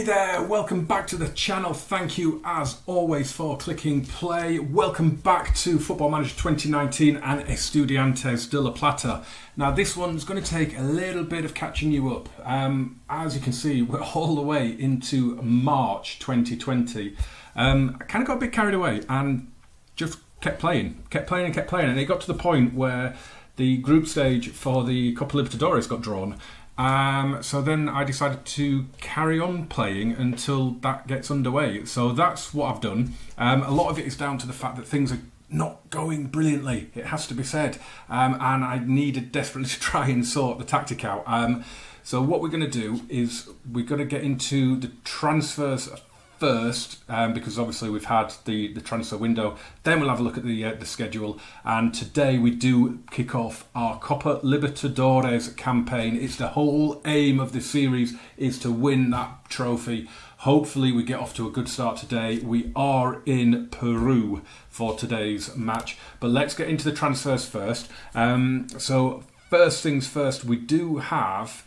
Hey there, welcome back to the channel. Thank you as always for clicking play. Welcome back to Football Manager 2019 and Estudiantes de la Plata. Now this one's going to take a little bit of catching you up. As you can see, we're all the way into March 2020. I kind of got a bit carried away and just kept playing and it got to the point where the group stage for the Copa Libertadores got drawn. So then I decided to carry on playing until that gets underway. So that's what I've done. A lot of it is down to the fact that things are not going brilliantly, it has to be said. And I needed desperately to try and sort the tactic out. So what we're going to do is we're going to get into the transfers first, because obviously we've had the transfer window. Then we'll have a look at the schedule, and today we do kick off our Copa Libertadores campaign. It's the whole aim of this series is to win that trophy. Hopefully we get off to a good start today. We are in Peru for today's match, but let's get into the transfers first. So first things first, we do have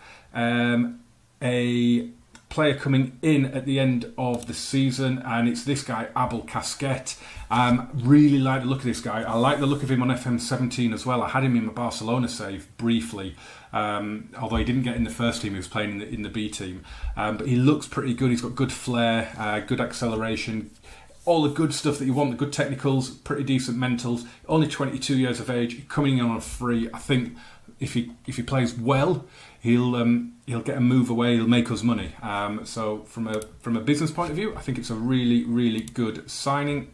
a player coming in at the end of the season, and it's this guy, Abel Casquet. Really like the look of this guy. I like the look of him on FM19 as well. I had him in my Barcelona save briefly, although he didn't get in the first team. He was playing in the B team, but he looks pretty good. He's got good flair, good acceleration, all the good stuff that you want, the good technicals, pretty decent mentals. Only 22 years of age, coming in on a free. I think if he plays well, he'll get a move away. He'll make us money. So from a business point of view, I think it's a really good signing.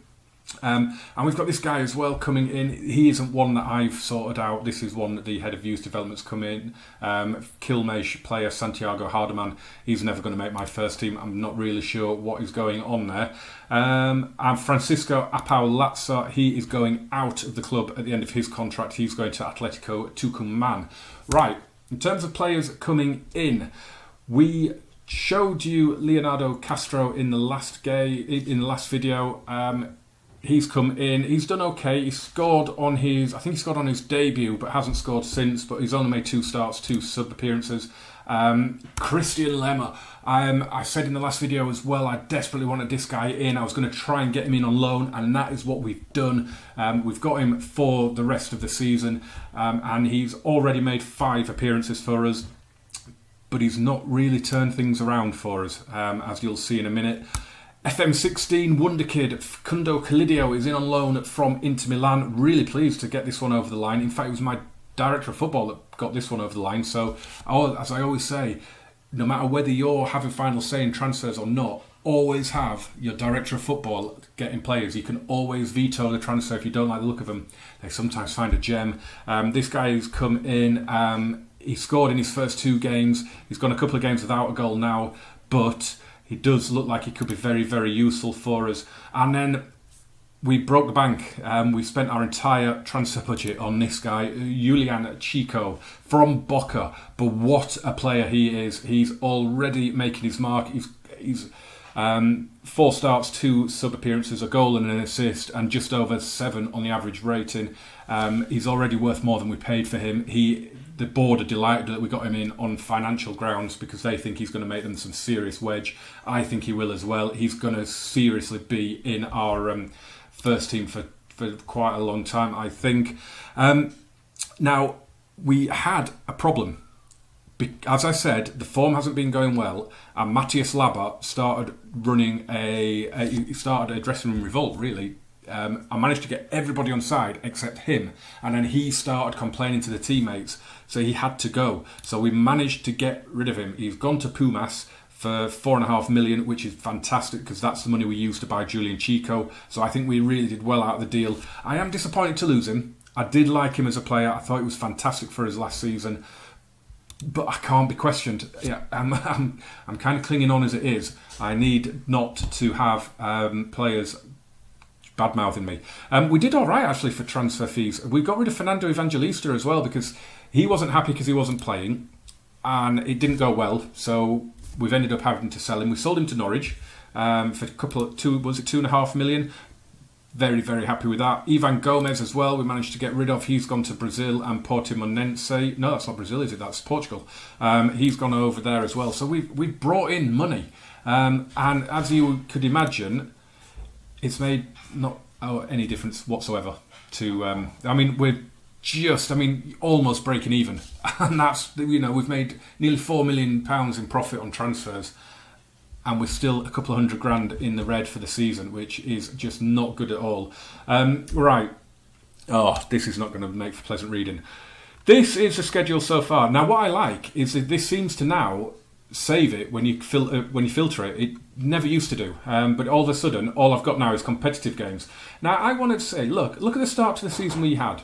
And we've got this guy as well coming in. He isn't one that I've sorted out. This is one that the head of youth development's come in. Quilmes player Santiago Hardeman. He's never going to make my first team. I'm not really sure what is going on there. And Francisco Apau-Latza, he is going out of the club at the end of his contract. He's going to Atletico Tucumán. Right. In terms of players coming in, we showed you Leonardo Castro in the last video. He's come in. He's done okay. He scored on his debut, but hasn't scored since. But he's only made 2 starts, 2 sub appearances. Christian Lemmer. I said in the last video as well, I desperately wanted this guy in. I was going to try and get him in on loan, and that is what we've done. We've got him for the rest of the season, and he's already made 5 appearances for us, but he's not really turned things around for us, as you'll see in a minute. FM19 wonder kid Facundo Calidio is in on loan from Inter Milan. Really pleased to get this one over the line. In fact, it was my director of football that got this one over the line. So, as I always say, no matter whether you're having final say in transfers or not, always have your director of football getting players. You can always veto the transfer if you don't like the look of them. They sometimes find a gem. This guy who's come in, he scored in his first 2 games. He's gone a couple of games without a goal now, but he does look like he could be very useful for us. And then we broke the bank. We spent our entire transfer budget on this guy, Julian Chico from Boca. But what a player he is. He's already making his mark. He's 4 starts, 2 sub appearances, a goal and an assist, and just over 7 on the average rating. He's already worth more than we paid for him. The board are delighted that we got him in on financial grounds because they think he's going to make them some serious wedge. I think he will as well. He's going to seriously be in our first team for quite a long time, I think. Now, we had a problem. As I said, the form hasn't been going well, and Matthias Labba started running a dressing room revolt, really. I managed to get everybody on side except him, and then he started complaining to the teammates, so he had to go. So we managed to get rid of him. He's gone to Pumas for 4.5 million, which is fantastic because that's the money we used to buy Julian Chico. So I think we really did well out of the deal. I am disappointed to lose him. I did like him as a player. I thought he was fantastic for his last season, but I can't be questioned. Yeah, I'm kind of clinging on as it is. I need not to have players bad-mouthing me. We did all right, actually, for transfer fees. We got rid of Fernando Evangelista as well because he wasn't happy because he wasn't playing, and it didn't go well. So we've ended up having to sell him. We sold him to Norwich for $2.5 million. Very happy with that. Ivan Gomez as well, we managed to get rid of. He's gone to Brazil and Portimonense. No, that's not Brazil, is it? That's Portugal. He's gone over there as well. So we've brought in money. And as you could imagine, it's made not any difference whatsoever to... we're almost breaking even. And that's, we've made nearly £4 million in profit on transfers. And we're still a couple of £100,000 in the red for the season, which is just not good at all. Right. Oh, this is not going to make for pleasant reading. This is the schedule so far. Now, what I like is that this seems to now save it when you filter it. It never used to do. But all of a sudden, all I've got now is competitive games. Now, I wanted to say, look at the start to the season we had.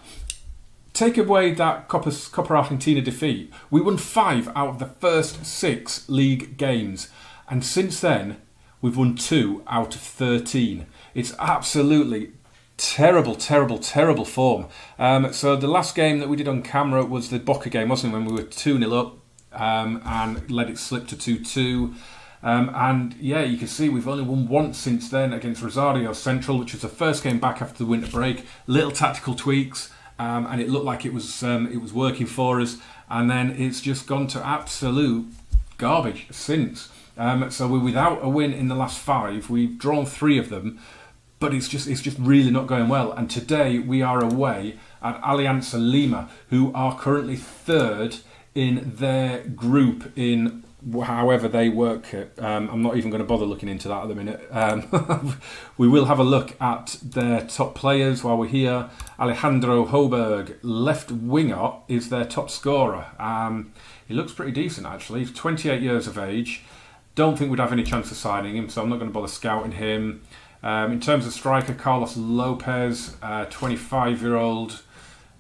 Take away that Copa Argentina defeat. We won 5 out of the first 6 league games. And since then, we've won 2 out of 13. It's absolutely terrible, terrible, terrible form. So the last game that we did on camera was the Boca game, wasn't it? When we were 2-0 up and let it slip to 2-2. You can see we've only won once since then against Rosario Central, which was the first game back after the winter break. Little tactical tweaks, and it looked like it was working for us. And then it's just gone to absolute garbage since. So we're without a win in the last 5. We've drawn 3 of them, but it's just really not going well. And today we are away at Alianza Lima, who are currently 3rd in their group in however they work it. I'm not even going to bother looking into that at the minute. We will have a look at their top players while we're here. Alejandro Hoberg, left winger, is their top scorer. He looks pretty decent actually. He's 28 years of age. Don't think we'd have any chance of signing him, so I'm not going to bother scouting him. In terms of striker, Carlos Lopez, 25-year-old.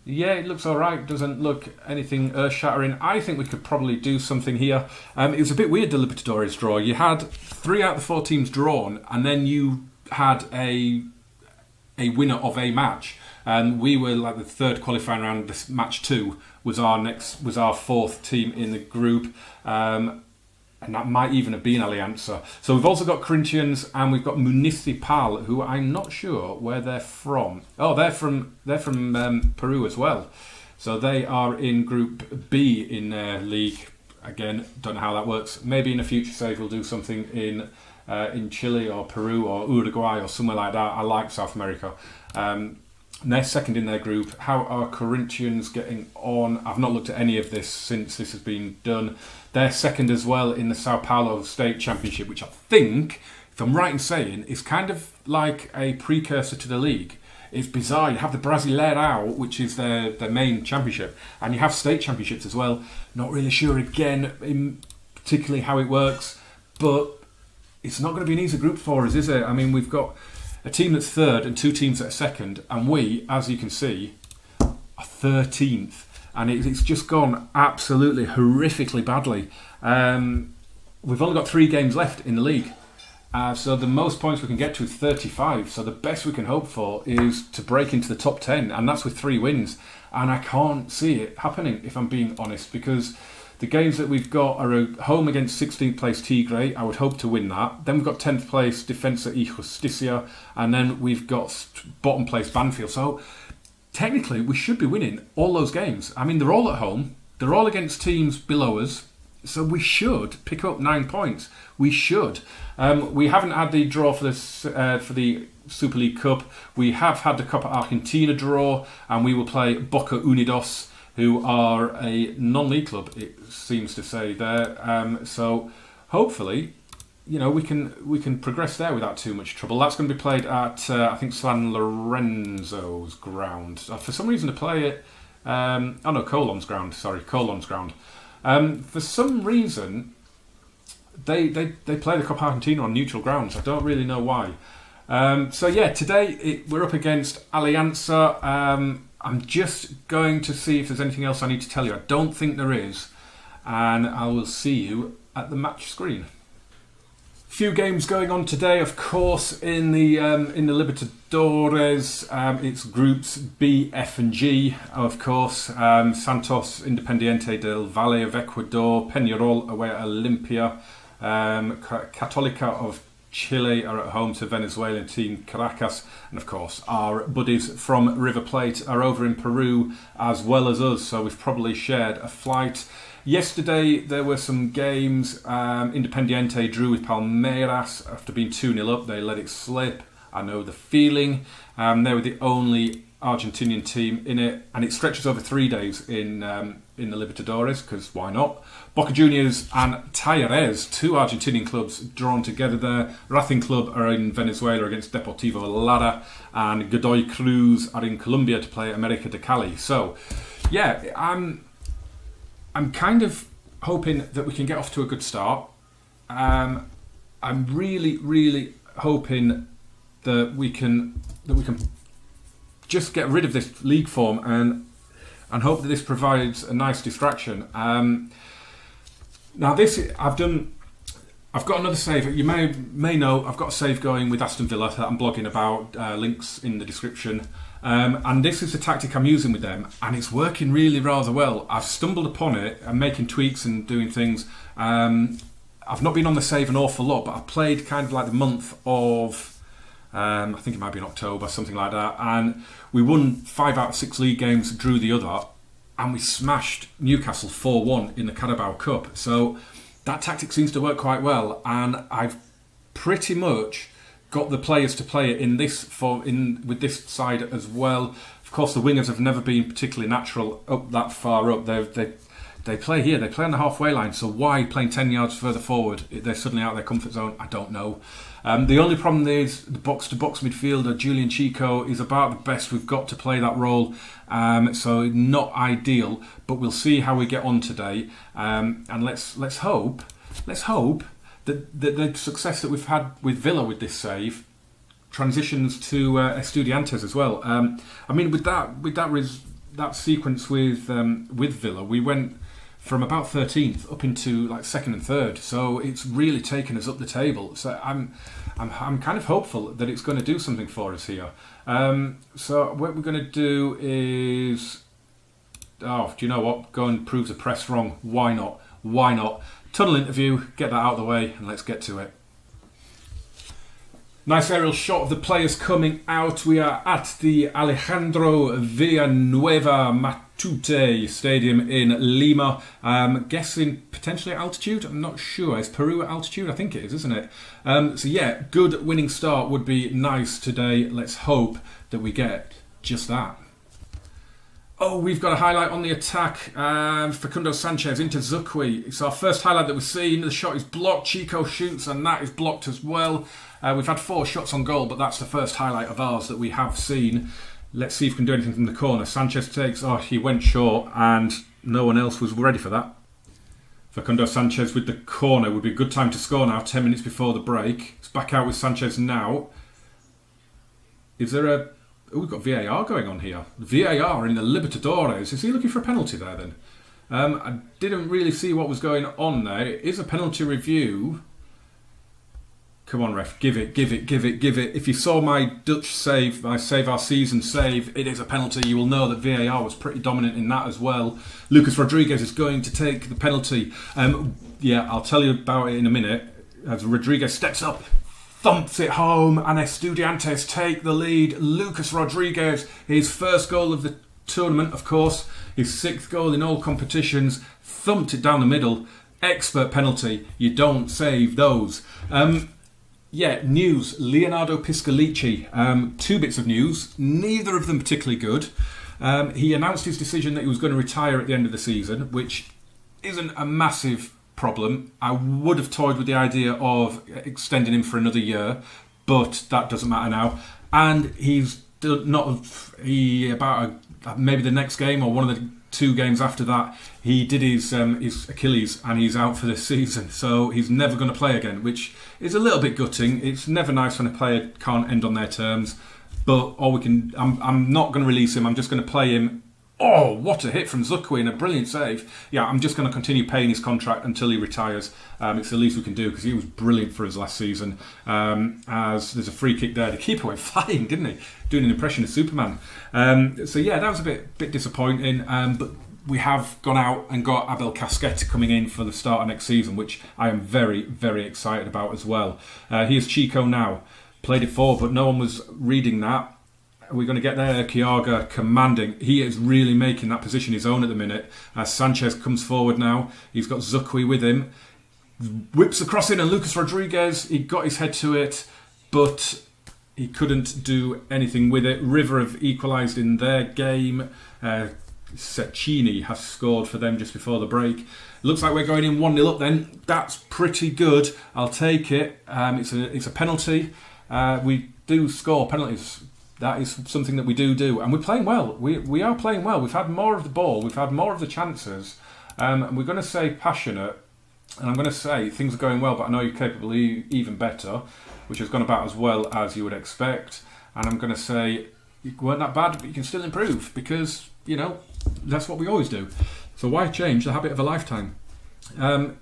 Yeah, it looks all right. Doesn't look anything earth-shattering. I think we could probably do something here. It was a bit weird, the Libertadores draw. You had 3 out of the 4 teams drawn, and then you had a winner of a match. And we were like the 3rd qualifying round. This match 2 was our 4th team in the group. And that might even have been Alianza. So we've also got Corinthians and we've got Municipal, who I'm not sure where they're from. Oh, they're from Peru as well. So they are in Group B in their league. Again, don't know how that works. Maybe in a future save we'll do something in Chile or Peru or Uruguay or somewhere like that. I like South America. And they're 2nd in their group. How are Corinthians getting on? I've not looked at any of this since this has been done. They're 2nd as well in the Sao Paulo State Championship, which I think, if I'm right in saying, is kind of like a precursor to the league. It's bizarre. You have the Brasileirão, which is their main championship, and you have state championships as well. Not really sure, again, particularly how it works, but it's not going to be an easy group for us, is it? I mean, we've got a team that's 3rd and 2 teams that are 2nd, and we, as you can see, are 13th. And it's just gone absolutely horrifically badly. We've only got 3 games left in the league. So the most points we can get to is 35. So the best we can hope for is to break into the top 10. And that's with 3 wins. And I can't see it happening, if I'm being honest. Because the games that we've got are at home against 16th place Tigre. I would hope to win that. Then we've got 10th place Defensa y Justicia. And then we've got bottom place Banfield. So technically, we should be winning all those games. I mean, they're all at home. They're all against teams below us. So we should pick up 9 points. We should. We haven't had the draw for the Super League Cup. We have had the Copa Argentina draw. And we will play Boca Unidos, who are a non-league club, it seems to say there. So hopefully, we can progress there without too much trouble. That's going to be played at I think San Lorenzo's ground. For some reason, to play it, Colon's ground. Sorry, Colon's ground. For some reason, they play the Copa Argentina on neutral grounds. I don't really know why. Today we're up against Alianza. I'm just going to see if there's anything else I need to tell you. I don't think there is, and I will see you at the match screen. Few games going on today, of course, in the Libertadores. It's groups B, F and G, of course. Santos Independiente del Valle of Ecuador, Peñarol away at Olimpia, Católica of Chile are at home to Venezuelan team Caracas, and of course our buddies from River Plate are over in Peru as well as us, so we've probably shared a flight. Yesterday there were some games. Independiente drew with Palmeiras after being 2-0 up. They let it slip. I know the feeling. They were the only Argentinian team in it, and it stretches over 3 days in the Libertadores, because why not? Boca Juniors and Talleres, 2 Argentinian clubs drawn together there. Racing Club are in Venezuela against Deportivo Lara, and Godoy Cruz are in Colombia to play America de Cali. So, yeah, I'm kind of hoping that we can get off to a good start. I'm really, really hoping that we can just get rid of this league form and hope that this provides a nice distraction. Now I've got another save. You may know I've got a save going with Aston Villa that I'm blogging about. Links in the description. And this is the tactic I'm using with them, and it's working really rather well. I've stumbled upon it and making tweaks and doing things. I've not been on the save an awful lot, but I've played kind of like the month of I think it might be in October, something like that, and we won 5 out of 6 league games, drew the other, and we smashed Newcastle 4-1 in the Carabao Cup. So that tactic seems to work quite well, and I've pretty much got the players to play it with this side as well. Of course, the wingers have never been particularly natural up that far up. They play here, they play on the halfway line, so why playing 10 yards further forward? They're suddenly out of their comfort zone, I don't know. The only problem is the box-to-box midfielder, Julian Chico, is about the best we've got to play that role, so not ideal, but we'll see how we get on today. And let's hope that the success that we've had with Villa with this save transitions to Estudiantes as well. I mean, with that sequence with Villa, we went from about 13th up into like 2nd and 3rd, so it's really taken us up the table. So I'm kind of hopeful that it's going to do something for us here. So what we're going to do is, do you know what? Go and prove the press wrong. Why not? Tunnel interview. Get that out of the way, and let's get to it. Nice aerial shot of the players coming out. We are at the Alejandro Villanueva Matute Stadium in Lima. Guessing potentially at altitude? I'm not sure. Is Peru at altitude? I think it is, isn't it? So yeah, good winning start would be nice today. Let's hope that we get just that. Oh, we've got a highlight on the attack. Facundo Sanchez into Zukwi. It's our first highlight that we've seen. The shot is blocked. Chico shoots, and that is blocked as well. We've had 4 shots on goal, but that's the first highlight of ours that we have seen. Let's see if we can do anything from the corner. Sanchez takes. He went short, and no one else was ready for that. Facundo Sanchez with the corner. Would be a good time to score now, 10 minutes before the break. It's back out with Sanchez now. Is there a... Oh, we've got VAR going on here. VAR in the Libertadores. Is he looking for a penalty there then? I didn't really see what was going on there. It is a penalty review. Come on, ref. Give it. If you saw my Dutch save, my Save Our Season save, it is a penalty. You will know that VAR was pretty dominant in that as well. Lucas Rodriguez is going to take the penalty. I'll tell you about it in a minute. As Rodriguez steps up, thumps it home, and Estudiantes take the lead. Lucas Rodriguez, his first goal of the tournament, of course, his 6th goal in all competitions, thumped it down the middle. Expert penalty. You don't save those. News. Leonardo Piscalici. 2 bits of news, neither of them particularly good. He announced his decision that he was going to retire at the end of the season, which isn't a massive problem. I would have toyed with the idea of extending him for another year, but that doesn't matter now. And he's maybe the next game or one of the 2 games after that, he did his Achilles and he's out for this season. So he's never going to play again, which is a little bit gutting. It's never nice when a player can't end on their terms. But I'm not going to release him. I'm just going to play him. Oh, what a hit from Zukwi and a brilliant save. Yeah, I'm just going to continue paying his contract until he retires. It's the least we can do because he was brilliant for us last season. As there's a free kick there. The keeper went flying, didn't he? Doing an impression of Superman. That was a bit disappointing. But we have gone out and got Abel Casquet coming in for the start of next season, which I am very, very excited about as well. He is Chico now. Played it forward, but no one was reading that. We're going to get there. Kiaga commanding. He is really making that position his own at the minute. Sanchez comes forward now. He's got Zukwi with him. Whips the cross in, and Lucas Rodriguez, he got his head to it, but he couldn't do anything with it. River have equalised in their game. Cecchini has scored for them just before the break. Looks like we're going in 1-0 up then. That's pretty good. I'll take it. It's a penalty. We do score penalties. That is something that we do. And we're playing well. We are playing well. We've had more of the ball. We've had more of the chances. And we're going to say passionate. And I'm going to say things are going well, but I know you're capable even better, which has gone about as well as you would expect. And I'm going to say you weren't that bad, but you can still improve because, that's what we always do. So why change the habit of a lifetime? I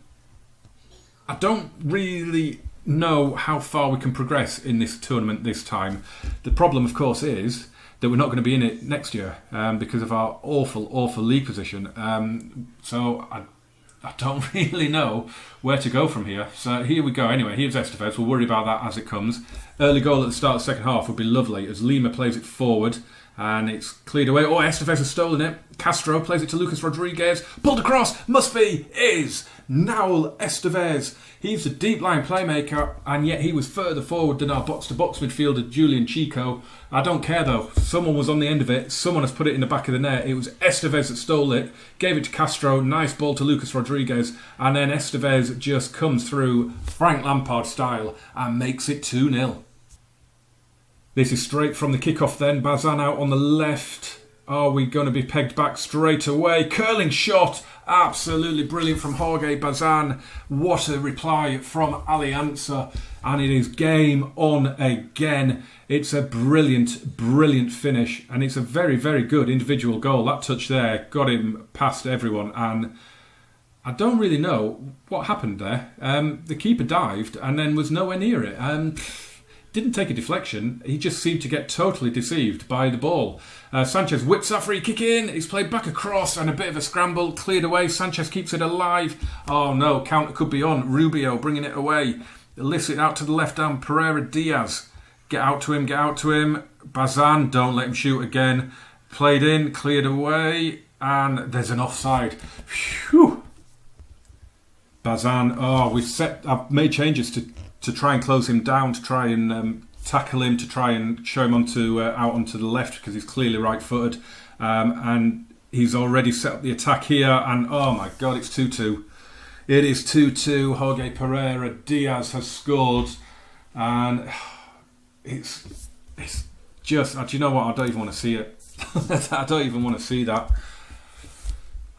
don't really know how far we can progress in this tournament this time. The problem, of course, is that we're not going to be in it next year because of our awful league position. So I don't really know where to go from here. So here we go. Anyway, here's Estevez. We'll worry about that as it comes. Early goal at the start of the second half would be lovely as Lima plays it forward and it's cleared away. Oh, Estevez has stolen it. Castro plays it to Lucas Rodriguez. Pulled across. Is Naul Estevez. He's a deep line playmaker and yet he was further forward than our box-to-box midfielder Julian Chico. I don't care though. Someone was on the end of it. Someone has put it in the back of the net. It was Estevez that stole it. Gave it to Castro. Nice ball to Lucas Rodriguez. And then Estevez just comes through Frank Lampard style and makes it 2-0. This is straight from the kickoff then. Bazan out on the left. Are we going to be pegged back straight away? Curling shot. Absolutely brilliant from Jorge Bazan. What a reply from Alianza. And it is game on again. It's a brilliant finish. And it's a very, very good individual goal. That touch there got him past everyone. And I don't really know what happened there. The keeper dived and then was nowhere near it. Didn't take a deflection. He just seemed to get totally deceived by the ball. Sanchez whips that free kick in. It's played back across and a bit of a scramble. Cleared away. Sanchez keeps it alive. Oh no, counter could be on. Rubio bringing it away. Lifts it out to the left arm. Pereira Diaz. Get out to him. Bazan, don't let him shoot again. Played in, cleared away. And there's an offside. Phew. Bazan, I've made changes to try and close him down, to try and tackle him, to try and show him out onto the left because he's clearly right-footed. And he's already set up the attack here. And oh my God, it's 2-2. It is 2-2. Jorge Pereira Diaz has scored. And it's just, do you know what? I don't even want to see it. I don't even want to see that.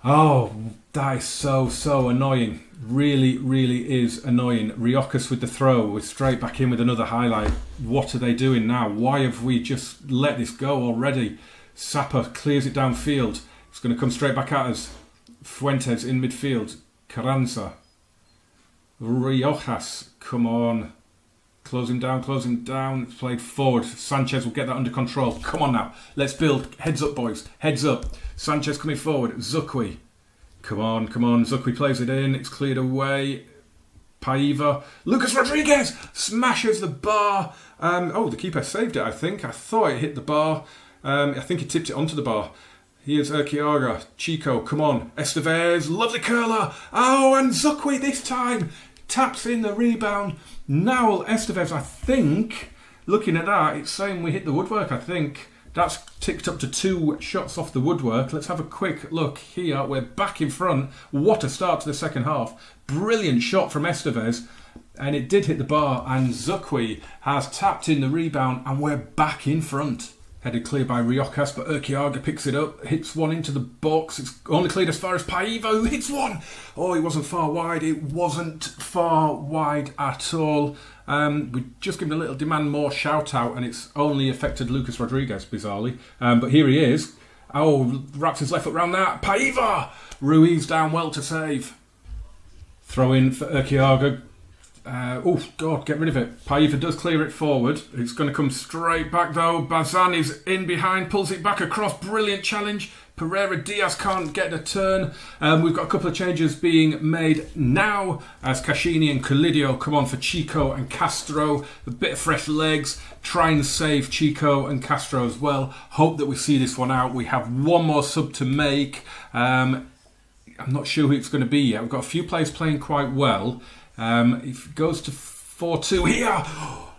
Oh, that is so annoying. Really is annoying. Riojas with the throw. We're straight back in with another highlight. What are they doing now? Why have we just let this go already? Sapa clears it downfield. It's going to come straight back at us. Fuentes in midfield. Carranza. Riojas. Come on. Close him down. It's played forward. Sanchez will get that under control. Come on now. Let's build. Heads up, boys. Heads up. Sanchez coming forward. Zukwi. Come on. Zukwi plays it in. It's cleared away. Paiva. Lucas Rodriguez smashes the bar. The keeper saved it, I think. I thought it hit the bar. I think he tipped it onto the bar. Here's Urquiaga. Chico, come on. Estevez. Lovely curler. Oh, and Zukwi this time taps in the rebound. Naul Estevez, I think, looking at that, it's saying we hit the woodwork, I think. That's ticked up to 2 shots off the woodwork. Let's have a quick look here. We're back in front. What a start to the second half. Brilliant shot from Estevez. And it did hit the bar. And Zukwi has tapped in the rebound. And we're back in front. Headed clear by Riojas, but Urquiaga picks it up. Hits one into the box. It's only cleared as far as Paiva, who hits one. Oh, it wasn't far wide. It wasn't far wide at all. We just given a little demand more shout out and it's only affected Lucas Rodriguez, bizarrely. But here he is. Oh, wraps his left foot round that. Paiva! Ruiz down well to save. Throw in for Urquiaga. Get rid of it. Paiva does clear it forward. It's going to come straight back though. Bazan is in behind, pulls it back across. Brilliant challenge. Pereira Diaz can't get a turn. We've got a couple of changes being made now as Caccini and Colidio come on for Chico and Castro. A bit of fresh legs. Try and save Chico and Castro as well. Hope that we see this one out. We have one more sub to make. I'm not sure who it's going to be yet. We've got a few players playing quite well. If it goes to 4-2 here,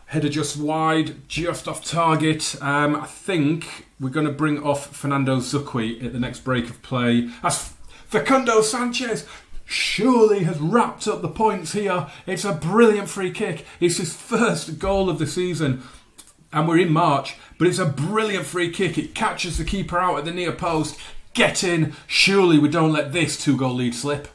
header just wide, just off target. I think we're going to bring off Fernando Zucchi at the next break of play. As Facundo Sanchez surely has wrapped up the points here. It's a brilliant free kick. It's his first goal of the season. And we're in March, but it's a brilliant free kick. It catches the keeper out at the near post. Get in. Surely we don't let this 2-goal lead slip.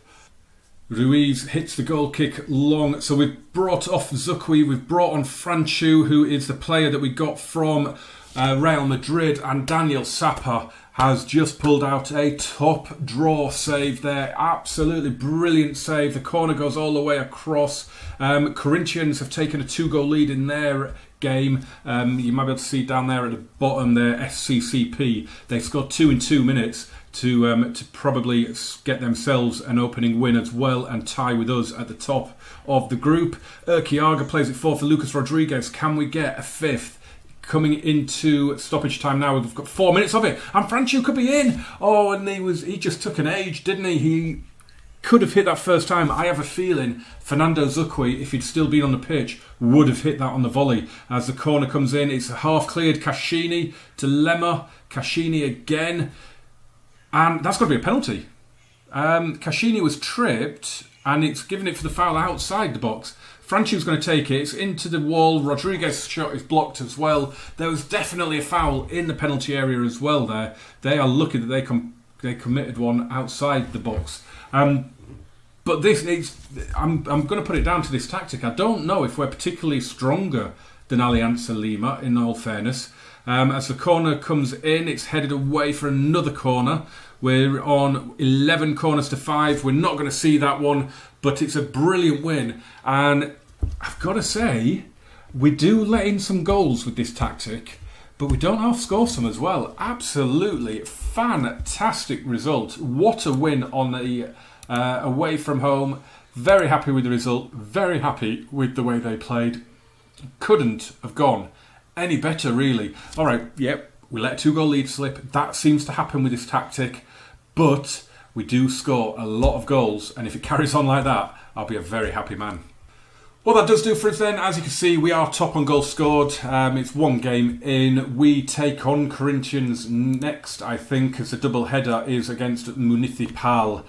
Ruiz hits the goal kick long. So we've brought off Zucchi. We've brought on Franchu, who is the player that we got from Real Madrid. And Daniel Sapa has just pulled out a top draw save there. Absolutely brilliant save. The corner goes all the way across. Corinthians have taken a 2-goal lead in their game. You might be able to see down there at the bottom there, SCCP. They scored 2 in 2 minutes to probably get themselves an opening win as well and tie with us at the top of the group. Urquiaga plays it 4 for Lucas Rodriguez. Can we get a 5th? Coming into stoppage time now, we've got 4 minutes of it, and Franchu could be in. Oh, and he just took an age, didn't he? He could have hit that first time. I have a feeling Fernando Zucchi, if he'd still been on the pitch, would have hit that on the volley. As the corner comes in, it's half cleared. Caccini to Lemma. Caccini again. And that's got to be a penalty. Caccini was tripped, and it's given it for the foul outside the box. Franchu's going to take it. It's into the wall. Rodriguez's shot is blocked as well. There was definitely a foul in the penalty area as well there. They are lucky that they committed one outside the box. But this needs... I'm going to put it down to this tactic. I don't know if we're particularly stronger than Alianza Lima, in all fairness. As the corner comes in, it's headed away for another corner. We're on 11 corners to 5. We're not going to see that one, but it's a brilliant win. And I've got to say, we do let in some goals with this tactic, but we don't half-score some as well. Absolutely fantastic result. What a win on the away from home. Very happy with the result. Very happy with the way they played. Couldn't have gone any better, really. All right, yep, we let a 2-goal lead slip. That seems to happen with this tactic. But we do score a lot of goals, and if it carries on like that, I'll be a very happy man. Well, that does do for us then. As you can see, we are top on goals scored. It's one game in. We take on Corinthians next, I think, as the double header is against Municipal.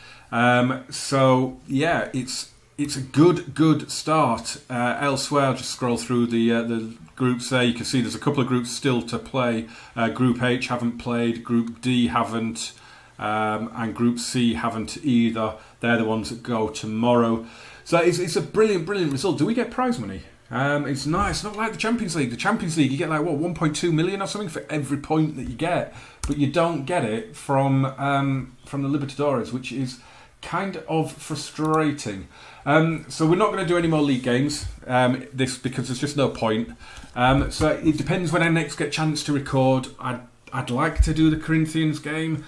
So, yeah, it's a good start. Elsewhere, I'll just scroll through the groups there. You can see there's a couple of groups still to play. Group H haven't played. Group D haven't. And Group C haven't either. They're the ones that go tomorrow. So it's a brilliant result. Do we get prize money? It's nice. It's not like the Champions League. The Champions League, you get like, 1.2 million or something for every point that you get. But you don't get it from the Libertadores, which is kind of frustrating. So we're not going to do any more league games because there's just no point. So it depends when I next get a chance to record. I'd like to do the Corinthians game,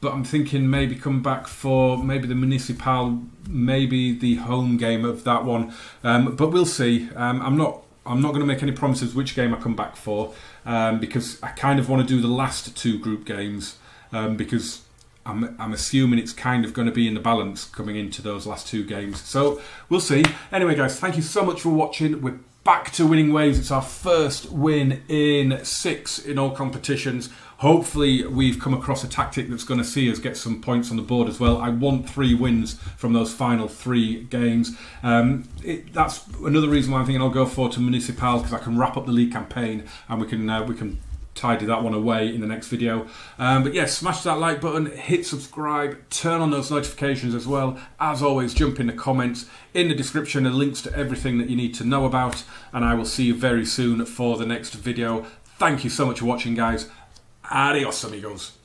but I'm thinking maybe come back for maybe the Municipal, maybe the home game of that one. But we'll see. I'm not going to make any promises which game I come back for because I kind of want to do the last 2 group games because I'm assuming it's kind of going to be in the balance coming into those last 2 games. So we'll see. Anyway, guys, thank you so much for watching. We're back to winning ways. It's our first win in 6 in all competitions. Hopefully we've come across a tactic that's going to see us get some points on the board as well. I want 3 wins from those final 3 games. That's another reason why I'm thinking I'll go forward to Municipal, because I can wrap up the league campaign and we can tidy that one away in the next video. But yeah, smash that like button, hit subscribe, turn on those notifications as well. As always, jump in the comments. In the description are links to everything that you need to know about, and I will see you very soon for the next video. Thank you so much for watching, guys. Adios, amigos.